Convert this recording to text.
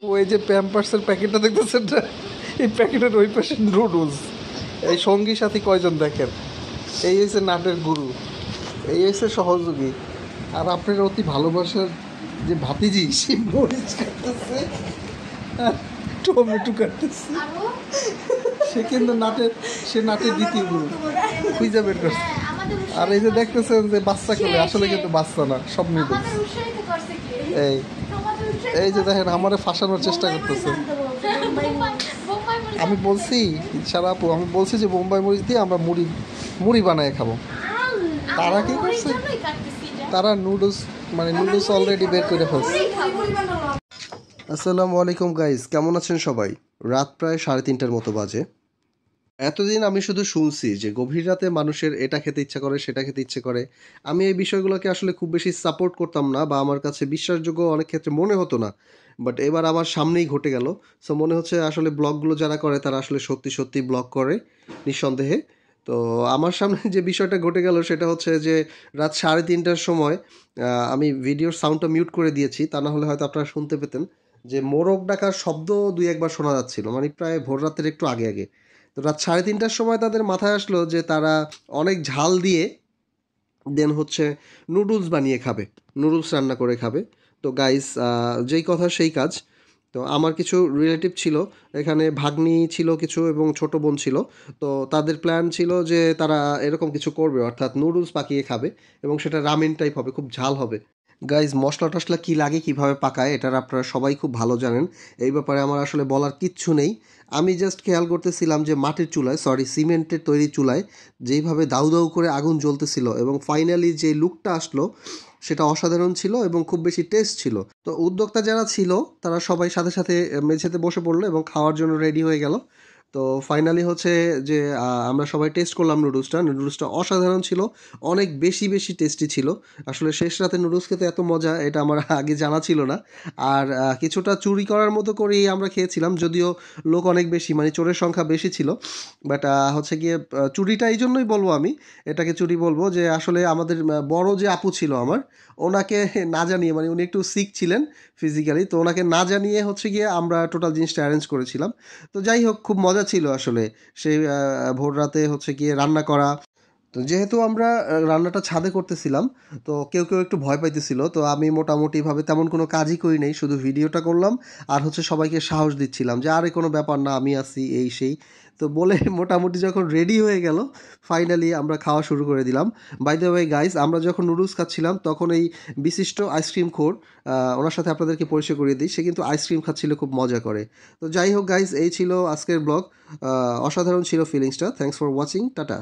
ওই যে প্যাম্পার্সের প্যাকেটটা দেখতেছেন না, এই প্যাকেটের ওই পাশে নুডলস। এই সঙ্গী সাথী কয়জন দেখেন, এই হচ্ছে নাটের গুরু, এই হচ্ছে সহযোগী। আর আপনার অতি ভালোবাসার যে ভাতিজি, সে মরিচ কাটতেছে আর টমেটো কাটতেছে। সে কিন্তু নাটের দ্বিতীয় গুরু খুঁজে বের করছে। আর এই যে দেখতেছেন যে বাচ্চা কোলে, আসলে কিন্তু বাচ্চা না, সব নুডলস। এই এই যে দেখেন আমারে ফাঁসানোর চেষ্টা করতেছে। আমি বলছি সারা আপু, আমি বলছি যে বোম্বাই মরিচ দিয়ে আমরা মুড়ি বানায় খাবো। তারা কি করছে, তারা নুডলস অলরেডি বের করে ফেলছে। আসসালামু আলাইকুম গাইস, কেমন আছেন সবাই? রাত প্রায় 3:30টার মতো বাজে। এতদিন আমি শুধু শুনছি যে গভীর রাতে মানুষের এটা খেতে ইচ্ছা করে, সেটা খেতে ইচ্ছে করে। আমি এই বিষয়গুলোকে আসলে খুব বেশি সাপোর্ট করতাম না, বা আমার কাছে বিশ্বাসযোগ্য অনেক ক্ষেত্রে মনে হতো না। বাট এবার আমার সামনেই ঘটে গেল। সো মনে হচ্ছে আসলে ব্লগগুলো যারা করে তারা আসলে সত্যি সত্যি ব্লগ করে, নিঃসন্দেহে। তো আমার সামনে যে বিষয়টা ঘটে গেল সেটা হচ্ছে যে রাত 3:30টার সময় আমি ভিডিওর সাউন্ডটা মিউট করে দিয়েছি, তা না হলে হয়তো আপনারা শুনতে পেতেন যে মোরগ ডাকার শব্দ দুই একবার শোনা যাচ্ছিল, মানে প্রায় ভোর রাতের একটু আগে আগে। তো রাত 3:30টার সময় তাদের মাথায় আসলো যে তারা অনেক ঝাল দিয়ে দেন হচ্ছে নুডলস বানিয়ে খাবে, নুডলস রান্না করে খাবে। তো গাইস, যেই কথা সেই কাজ। তো আমার কিছু রিলেটিভ ছিল এখানে, ভাগ্নি ছিল কিছু এবং ছোট বোন ছিল। তো তাদের প্ল্যান ছিল যে তারা এরকম কিছু করবে, অর্থাৎ নুডলস পাকিয়ে খাবে এবং সেটা রামেন টাইপ হবে, খুব ঝাল হবে। গাইজ, মশলা টশলা কী লাগে, কীভাবে পাকায়, এটার আপনারা সবাই খুব ভালো জানেন। এই ব্যাপারে আমার আসলে বলার কিচ্ছু নেই। আমি জাস্ট খেয়াল করতেছিলাম যে মাটির চুলায়, সিমেন্টের তৈরি চুলায় যেইভাবে দাউ দাউ করে আগুন জ্বলতেছিল এবং ফাইনালি যে লুকটা আসলো সেটা অসাধারণ ছিল এবং খুব বেশি টেস্ট ছিল। তো উদ্যোক্তা যারা ছিল তারা সবাই সাথে সাথে মেঝেতে বসে পড়লো এবং খাওয়ার জন্য রেডি হয়ে গেল। তো ফাইনালি হচ্ছে যে আমরা সবাই টেস্ট করলাম নুডলসটা অসাধারণ ছিল, অনেক বেশি বেশি টেস্টি ছিল। আসলে শেষ রাতে নুডলস খেতে এত মজা এটা আমার আগে জানা ছিল না। আর কিছুটা চুরি করার মতো করেই আমরা খেয়েছিলাম, যদিও লোক অনেক বেশি, মানে চোরের সংখ্যা বেশি ছিল। বাট হচ্ছে গিয়ে চুরিটা এই জন্যই বলবো, আমি এটাকে চুরি বলবো যে আসলে আমাদের বড় যে আপু ছিল আমার, ওনাকে না জানিয়ে, মানে উনি একটু সিক ছিলেন ফিজিক্যালি, তো ওনাকে না জানিয়ে হচ্ছে গিয়ে আমরা টোটাল জিনিসটা অ্যারেঞ্জ করেছিলাম। তো যাই হোক, খুব মজা ছিল আসলে সেই ভোর রাতে হচ্ছে গিয়ে রান্না করা। তো যেহেতু আমরা রান্নাটা ছাদে করতেছিলাম, তো কেউ কেউ একটু ভয় পাইতেছিল, তো আমি মোটামুটিভাবে তেমন কোনো কাজই করি নাই, শুধু ভিডিওটা করলাম আর হচ্ছে সবাইকে সাহস দিচ্ছিলাম যে আরে কোনো ব্যাপার না, আমি আছি, এই সেই। তো বলে মোটামুটি যখন রেডি হয়ে গেল, ফাইনালি আমরা খাওয়া শুরু করে দিলাম। বাই দ্য ওয়ে গাইস, আমরা যখন নুডলস খাচ্ছিলাম তখন এই বিশিষ্ট আইসক্রিম খোর, ওনার সাথে আপনাদেরকে পরিচয় করিয়ে দিই, সে কিন্তু আইসক্রিম খাচ্ছিল খুব মজা করে। তো যাই হোক গাইস, এই ছিল আজকের ব্লগ। অসাধারণ ছিল ফিলিংসটা। Thanks for watching, tata.